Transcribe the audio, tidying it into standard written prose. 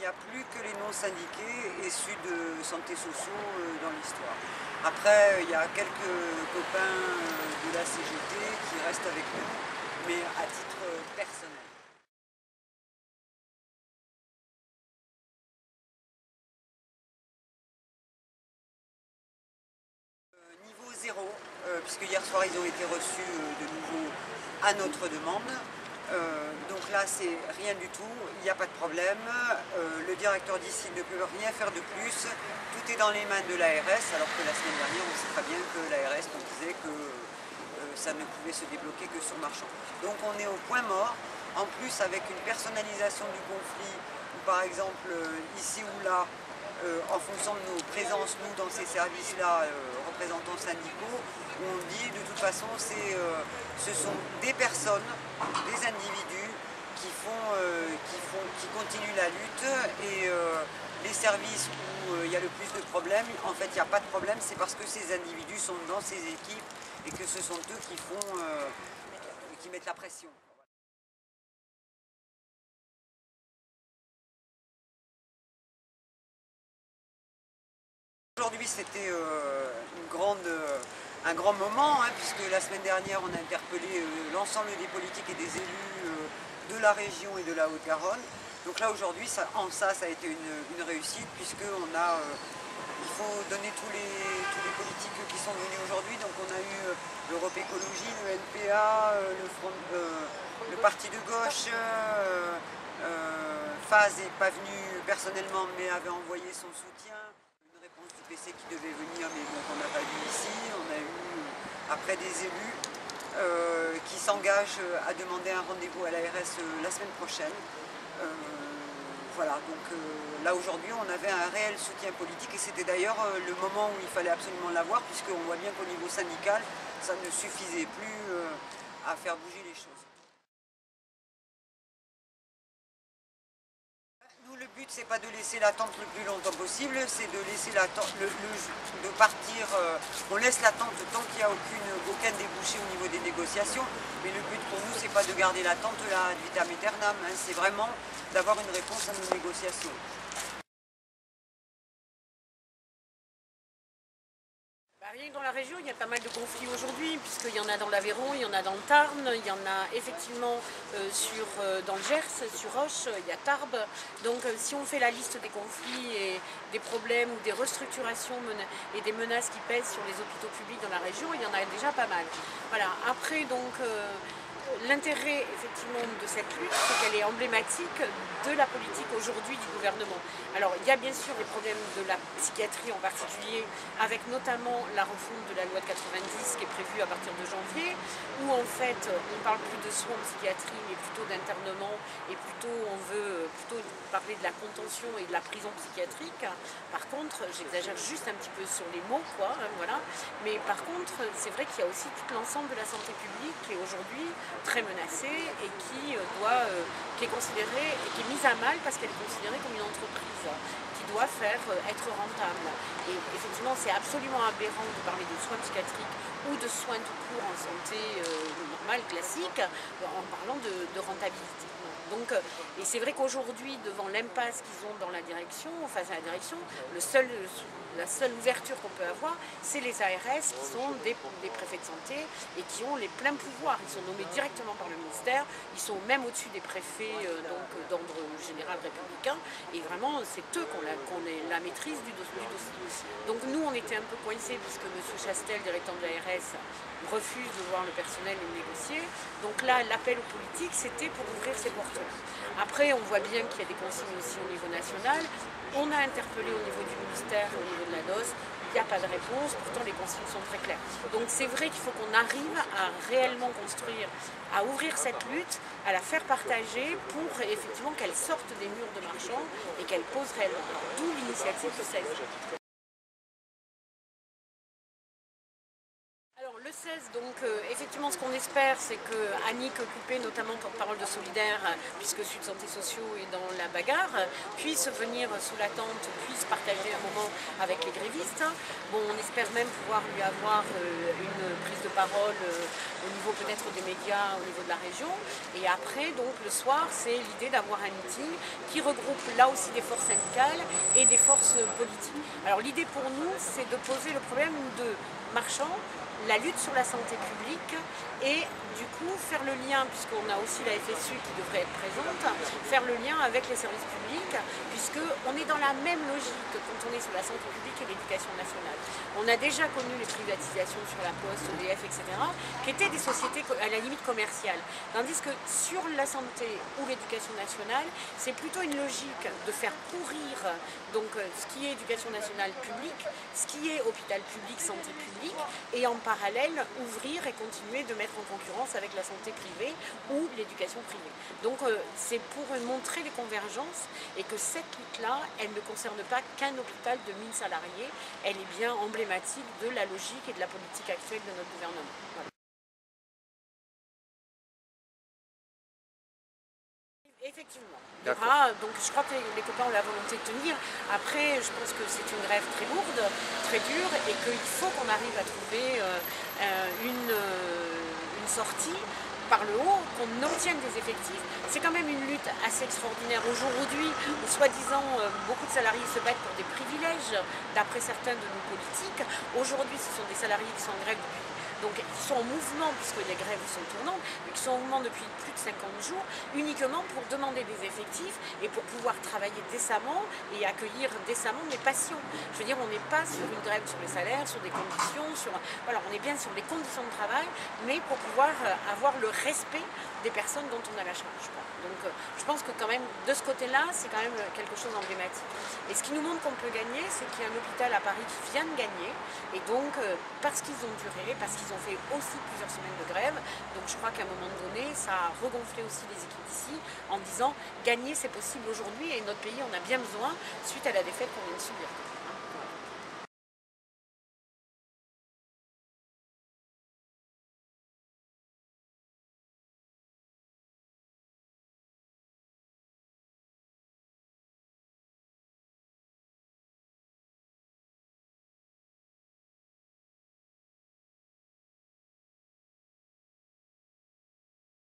a plus que les non-syndiqués issus de santé sociaux dans l'histoire. Après, il y a quelques copains de la CGT qui restent avec nous, mais à titre personnel. Niveau zéro, puisque hier soir ils ont été reçus de nouveau à notre demande. Donc là c'est rien du tout, il n'y a pas de problème. Le directeur d'ici ne peut rien faire de plus. Tout est dans les mains de l'ARS, alors que la semaine dernière on sait très bien que l'ARS nous disait que ça ne pouvait se débloquer que sur Marchand. Donc on est au point mort. En plus avec une personnalisation du conflit, où par exemple ici ou là, en fonction de nos présences, nous, dans ces services-là, représentants syndicaux, où on dit de toute façon, ce sont des personnes, des individus qui continuent la lutte, et les services où il y a le plus de problèmes, en fait, il n'y a pas de problème, c'est parce que ces individus sont dans ces équipes et que ce sont eux qui mettent la pression. Aujourd'hui, c'était un grand moment, hein, puisque la semaine dernière, on a interpellé l'ensemble des politiques et des élus de la région et de la Haute-Garonne. Donc là, aujourd'hui, ça a été une réussite, puisqu'on a, il faut donner tous les politiques qui sont venus aujourd'hui. Donc on a eu l'Europe Écologie, le NPA, le Parti de gauche. Faz n'est pas venu personnellement, mais avait envoyé son soutien. Une réponse du PC qui devait venir, mais bon, qu'on n'a pas vu ici. On a eu après des élus qui s'engagent à demander un rendez-vous à l'ARS la semaine prochaine. Voilà, donc là aujourd'hui on avait un réel soutien politique, et c'était d'ailleurs le moment où il fallait absolument l'avoir, puisqu'on voit bien qu'au niveau syndical, ça ne suffisait plus à faire bouger les choses. Le but, c'est pas de laisser l'attente le plus longtemps possible, c'est de laisser l'attente, de partir, on laisse l'attente tant qu'il n'y a aucun débouché au niveau des négociations, mais le but pour nous, c'est pas de garder l'attente là ad vitam aeternam, hein, c'est vraiment d'avoir une réponse à nos négociations. Rien que dans la région, il y a pas mal de conflits aujourd'hui, puisqu'il y en a dans l'Aveyron, il y en a dans le Tarn, il y en a effectivement dans le Gers, sur Auch, il y a Tarbes. Donc si on fait la liste des conflits et des problèmes ou des restructurations et des menaces qui pèsent sur les hôpitaux publics dans la région, il y en a déjà pas mal. Voilà. Après, donc, l'intérêt effectivement de cette lutte, c'est qu'elle est emblématique de la politique aujourd'hui du gouvernement. Alors il y a bien sûr les problèmes de la psychiatrie en particulier, avec notamment la refonte de la loi de 90 qui est prévue à partir de janvier, où en fait on parle plus de soins en psychiatrie mais plutôt d'internement, et on veut plutôt parler de la contention et de la prison psychiatrique. Par contre, j'exagère juste un petit peu sur les mots, quoi, hein, voilà. Mais par contre, c'est vrai qu'il y a aussi tout l'ensemble de la santé publique qui est aujourd'hui très menacée et qui est considérée et qui est mise à mal parce qu'elle est considérée comme une entreprise qui doit être rentable. Et effectivement, c'est absolument aberrant de parler de soins psychiatriques ou de soins tout court en santé normale, classique, en parlant de rentabilité. Donc, et c'est vrai qu'aujourd'hui, devant l'impasse qu'ils ont dans la direction, face à la direction, la seule ouverture qu'on peut avoir, c'est les ARS qui sont des préfets de santé et qui ont les pleins pouvoirs. Ils sont nommés directement par le ministère, ils sont même au-dessus des préfets d'ordre général républicain, et vraiment c'est eux qui ont la maîtrise du dossier. Donc nous on était un peu coincés puisque M. Chastel, directeur de l'ARS, refuse de voir le personnel et négocier. Donc là, l'appel aux politiques, c'était pour ouvrir ces portes. Après, on voit bien qu'il y a des consignes aussi au niveau national. On a interpellé au niveau du ministère, au niveau de la DOS. Il n'y a pas de réponse, pourtant les consignes sont très claires. Donc c'est vrai qu'il faut qu'on arrive à réellement construire, à ouvrir cette lutte, à la faire partager pour effectivement qu'elle sorte des murs de Marchand et qu'elle pose réellement. D'où l'initiative de 16. Le 16, Donc effectivement, ce qu'on espère, c'est que Annick Coupé, notamment porte-parole de Solidaire, puisque Sud Santé Sociaux est dans la bagarre, puisse venir sous la tente, puisse partager un moment avec les grévistes. Bon, on espère même pouvoir lui avoir une prise de parole au niveau peut-être des médias, au niveau de la région. Et après, donc le soir, c'est l'idée d'avoir un meeting qui regroupe là aussi des forces syndicales et des forces politiques. Alors l'idée pour nous, c'est de poser le problème de marchands, la lutte sur la santé publique et du coup faire le lien, puisqu'on a aussi la FSU qui devrait être présente, faire le lien avec les services publics, puisqu'on est dans la même logique quand on est sur la santé publique et l'éducation nationale. On a déjà connu les privatisations sur la Poste, EDF, etc., qui étaient des sociétés à la limite commerciale. Tandis que sur la santé ou l'éducation nationale, c'est plutôt une logique de faire pourrir donc, ce qui est éducation nationale publique, ce qui est hôpital public, santé publique, et en parallèle ouvrir et continuer de mettre en concurrence avec la santé privée ou l'éducation privée. Donc c'est pour montrer les convergences et que cette lutte-là, elle ne concerne pas qu'un hôpital de 1000 salariés, elle est bien emblématique de la logique et de la politique actuelle de notre gouvernement. Voilà. Effectivement. Il y aura, donc je crois que les copains ont la volonté de tenir. Après, je pense que c'est une grève très lourde, très dure, et qu'il faut qu'on arrive à trouver une sortie par le haut, qu'on obtienne des effectifs. C'est quand même une lutte assez extraordinaire aujourd'hui où, soi-disant, beaucoup de salariés se battent pour des privilèges, d'après certains de nos politiques. Aujourd'hui, ce sont des salariés qui sont en grève depuis, donc qui sont en mouvement, puisque les grèves sont tournantes, mais qui sont en mouvement depuis plus de 50 jours, uniquement pour demander des effectifs et pour pouvoir travailler décemment et accueillir décemment les patients. Je veux dire, on n'est pas sur une grève sur les salaires, sur des conditions, voilà, on est bien sur les conditions de travail, mais pour pouvoir avoir le respect des personnes dont on a la charge. Donc je pense que quand même, de ce côté-là, c'est quand même quelque chose d'emblématique. Et ce qui nous montre qu'on peut gagner, c'est qu'il y a un hôpital à Paris qui vient de gagner, et donc parce qu'ils ont duré, parce qu'ils ont fait aussi plusieurs semaines de grève, donc je crois qu'à un moment donné, ça a regonflé aussi les équipes ici, en disant gagner c'est possible aujourd'hui, et notre pays en a bien besoin, suite à la défaite qu'on vient de subir.